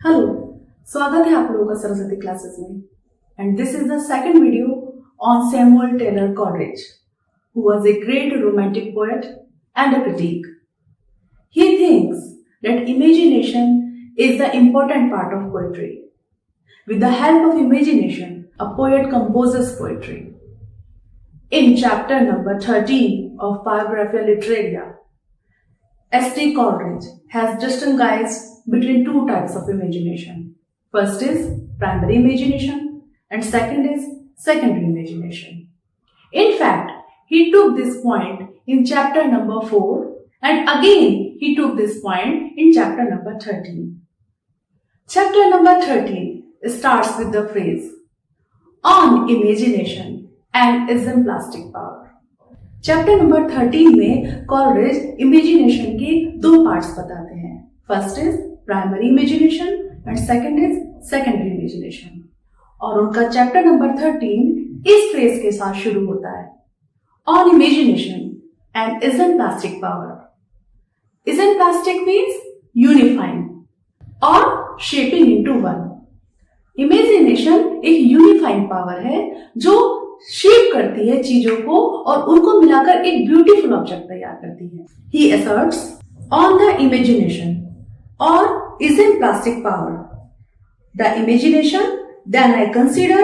Hello, स्वागत है आप लोगों का सरस्वती क्लासेस में and this is the second video on Samuel Taylor Coleridge who was a great romantic poet and a critic. He thinks that imagination is the important part of poetry. With the help of imagination, a poet composes poetry. In chapter number 13 of Biographia Literaria, S.T. Coleridge has distinguished between two types of imagination. First is primary imagination and second is secondary imagination. In fact, he took this point in chapter number 4 and again he took this point in chapter number 13. Chapter number 13 starts with the phrase on imagination and ism plastic power. Chapter number 13 में Coleridge imagination के दो parts बताते हैं. First is primary imagination and second is secondary imagination. और उनका chapter number 13 इस phrase के साथ शुरू होता है, on imagination and ism plastic power. Ism plastic means unifying और shaping into one. इमेजिनेशन एक यूनिफाइंग पावर है जो शेप करती है चीजों को और उनको मिलाकर एक ब्यूटीफुल ऑब्जेक्ट तैयार करती है. He asserts on the imagination or ism plastic power. The imagination then I consider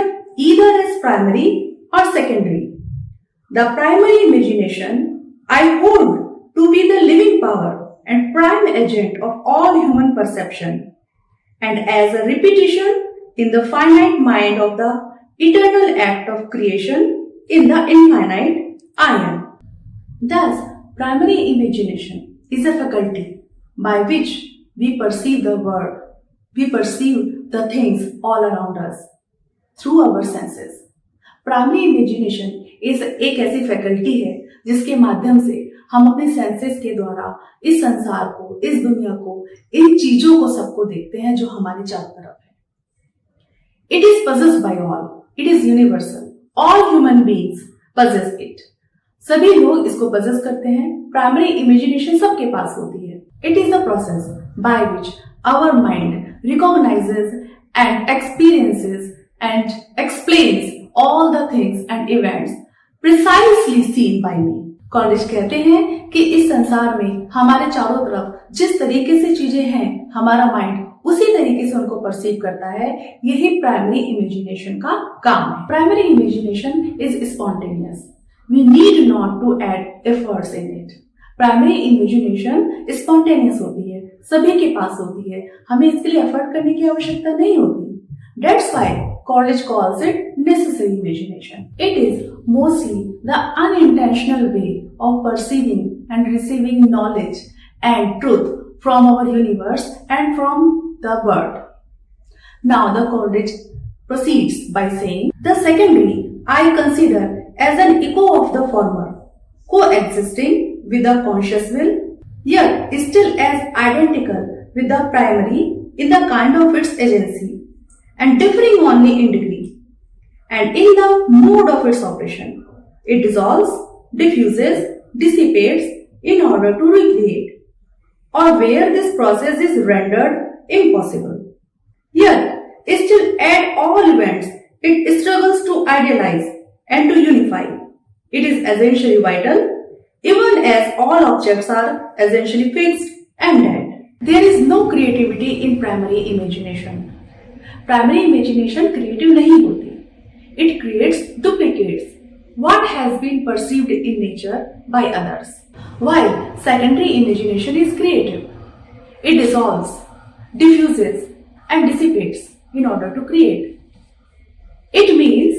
either as primary or secondary. The primary imagination I hold to be the living power and prime agent of all human perception and as a repetition in the finite mind of the eternal act of creation in the infinite I am. Thus, primary imagination is a faculty by which we perceive the world, we perceive the things all around us through our senses. Primary imagination is एक ऐसी faculty है जिसके माध्यम से हम अपने senses के द्वारा इस संसार को, इस दुनिया को, इन चीजों को सबको देखते हैं जो हमारे चारों तरफ है. It is possessed by all. It is universal. All human beings possess it. सभी लोग इसको possess करते हैं. Primary imagination सबके पास होती है. It is the process by which our mind recognizes and experiences and explains all the things and events precisely seen by me. College कहते हैं कि इस संसार में हमारे चारों तरफ जिस तरीके से चीजें हैं, हमारा माइंड उसी तरीके से उनको परसीव करता है. यही प्राइमरी इमेजिनेशन का काम है. Primary imagination is spontaneous. We need not to add efforts in it. Primary imagination spontaneous होती है, सभी के पास होती है, हमें इसके लिए एफर्ट करने की आवश्यकता नहीं होती. That's why college calls it necessary imagination. It is mostly the unintentional way of perceiving and receiving knowledge and truth from our universe and from the world. Now the Coleridge proceeds by saying, the secondary I consider as an echo of the former, coexisting with the conscious will, yet still as identical with the primary in the kind of its agency, and differing only in degree, and in the mode of its operation. It dissolves, diffuses, dissipates in order to recreate, or where this process is rendered impossible. Yet, still at all events, it struggles to idealize and to unify. It is essentially vital, even as all objects are essentially fixed and dead. There is no creativity in primary imagination. Primary imagination creative नहीं होती. It creates duplicates what has been perceived in nature by others. While secondary imagination is creative, it dissolves, diffuses, and dissipates in order to create. It means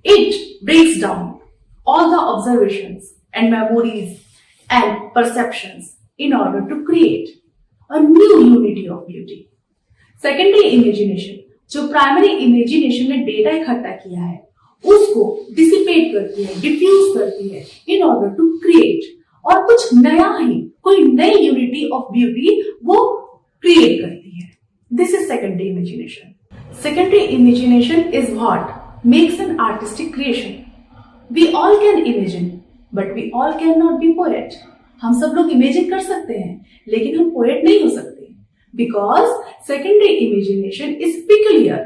it breaks down all the observations and memories and perceptions in order to create a new unity of beauty. Secondary imagination जो primary imagination में data इकट्ठा किया है उसको dissipate करती है, diffuse करती है इन ऑर्डर टू क्रिएट, और कुछ नया ही, कोई नई यूनिटी ऑफ ब्यूटी वो क्रिएट करती है. This is secondary imagination. Secondary imagination is what makes an artistic creation. We all can imagine but we all can not be poet. हम सब लोग इमेजिन कर सकते हैं लेकिन हम पोएट नहीं हो सकते. because secondary imagination is peculiar.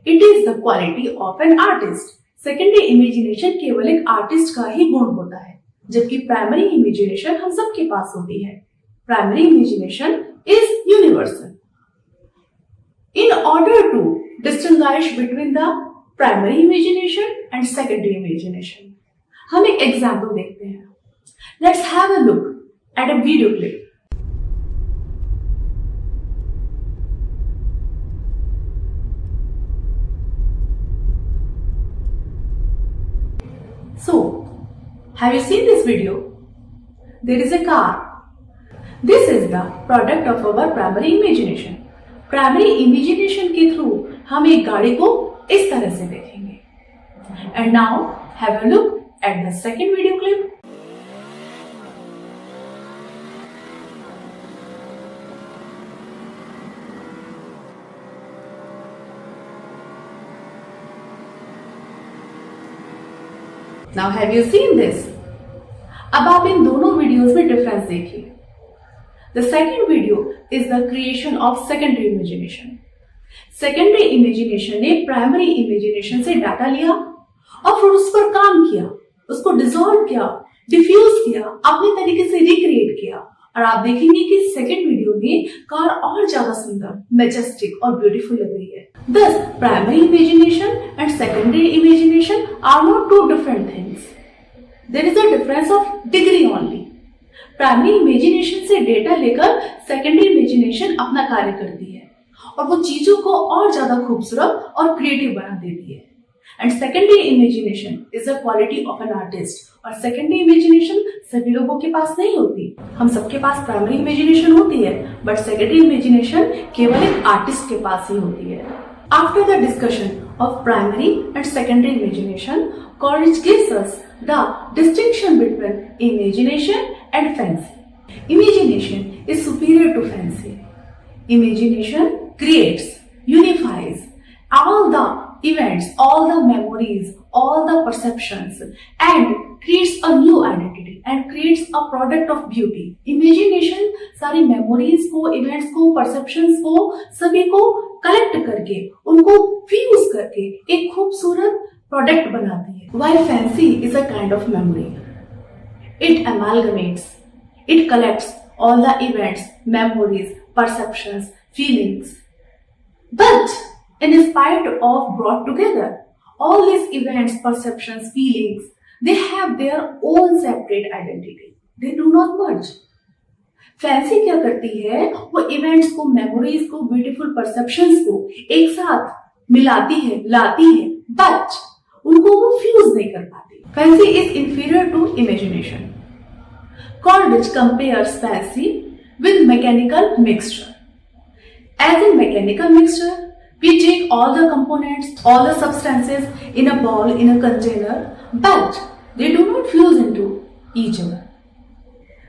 It is the quality of an artist. Secondary imagination केवल एक आर्टिस्ट का ही गुण होता है, जबकि प्राइमरी इमेजिनेशन हम सबके पास होती है. Primary imagination is universal. In order to distinguish between the primary imagination and secondary imagination, हम एक एग्जाम्पल देखते हैं. Let's have a look at a video clip. So, have you seen this video? There is a car. This is the product of our primary imagination. Primary imagination के through हम एक गाड़ी को इस तरह से देखेंगे. And now have a look at the second video clip. Now have you seen this? अब आप इन दोनों वीडियोस में डिफरेंस देखिए. The second video is the creation of secondary imagination. Secondary imagination ने primary imagination से डाटा लिया और फिर उस पर काम किया, उसको डिसॉल्व किया, डिफ्यूज किया, अपने तरीके से रिक्रिएट किया. और आप देखेंगे कि सेकंड वीडियो में कार और ज्यादा सुंदर, मैजेस्टिक और ब्यूटीफुल लग रही है. Thus, primary imagination and secondary imagination are not two different things. There is a difference of degree only. Primary imagination से डेटा लेकर सेकेंडरी इमेजिनेशन अपना कार्य करती है और वो चीजों को और ज्यादा खूबसूरत और क्रिएटिव बना देती है. And secondary imagination is a quality of an artist. और सेकेंडरी इमेजिनेशन सभी लोगों के पास नहीं होती. हम सबके पास प्राइमरी इमेजिनेशन होती है, बट सेकेंडरी इमेजिनेशन केवल एक आर्टिस्ट के पास ही होती है. After the discussion of primary and secondary imagination, Coleridge gives us the distinction between imagination and fancy. Imagination is superior to fancy. Imagination creates, unifies all the events, all the memories, all the perceptions, and creates a new identity and creates a product of beauty. Imagination सारी memories को, events को, perceptions को, सभी को collect करके, उनको fuse करके एक खूबसूरत प्रोडक्ट बनाती है. While fancy is a kind of memory. It amalgamates, it collects all the events, memories, perceptions, feelings. But in spite of brought together, all these events, perceptions, feelings, they have their own separate identity. They do not merge. Fancy क्या करती है? वो events को, memories को, beautiful perceptions को एक साथ मिलाती है, लाती है, बट उनको वो फ्यूज नहीं कर पाती. Fancy is inferior to imagination. Coleridge compares fancy with mechanical mixture. As in mechanical mixture, we take all the components, all the substances in a ball, in a container, but they do not fuse into each other.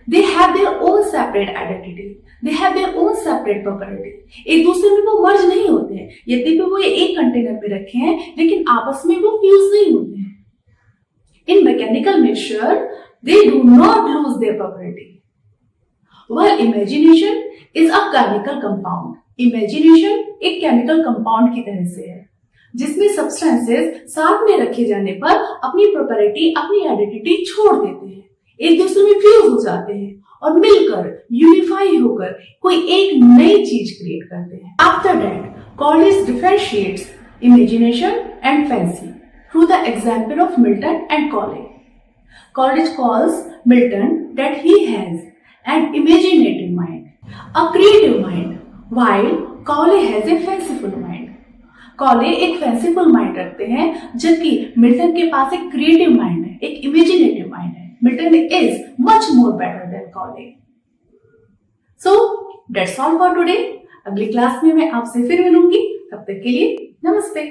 They have their own separate identity. They have their own separate property. एक दूसरे में वो मर्ज नहीं होते हैं. यद्यपि वो एक कंटेनर पे रखे हैं, लेकिन आपस में वो फ्यूज नहीं होते हैं. In mechanical mixture, they do not lose their property. While imagination is a chemical compound. Imagination एक chemical compound की तरह से है, जिसमें substances साथ में रखे जाने पर अपनी property, अपनी identity छोड़ देते हैं, एक दूसरे में फ्यूज हो जाते हैं और मिलकर यूनिफाई होकर कोई एक नई चीज क्रिएट करते हैं. After that, Coleridge differentiates imagination and fancy through the example of Milton and Cole. Coleridge calls Milton that he has an imaginative mind, a creative mind, while Cole has a fanciful mind. Cole एक fanciful mind रखते हैं, जबकि Milton के पास एक creative mind है, एक imaginative mind है. Milton is much more better than Cole. So that's all for today. अगली क्लास में मैं आपसे फिर मिलूंगी. तब तक के लिए नमस्ते.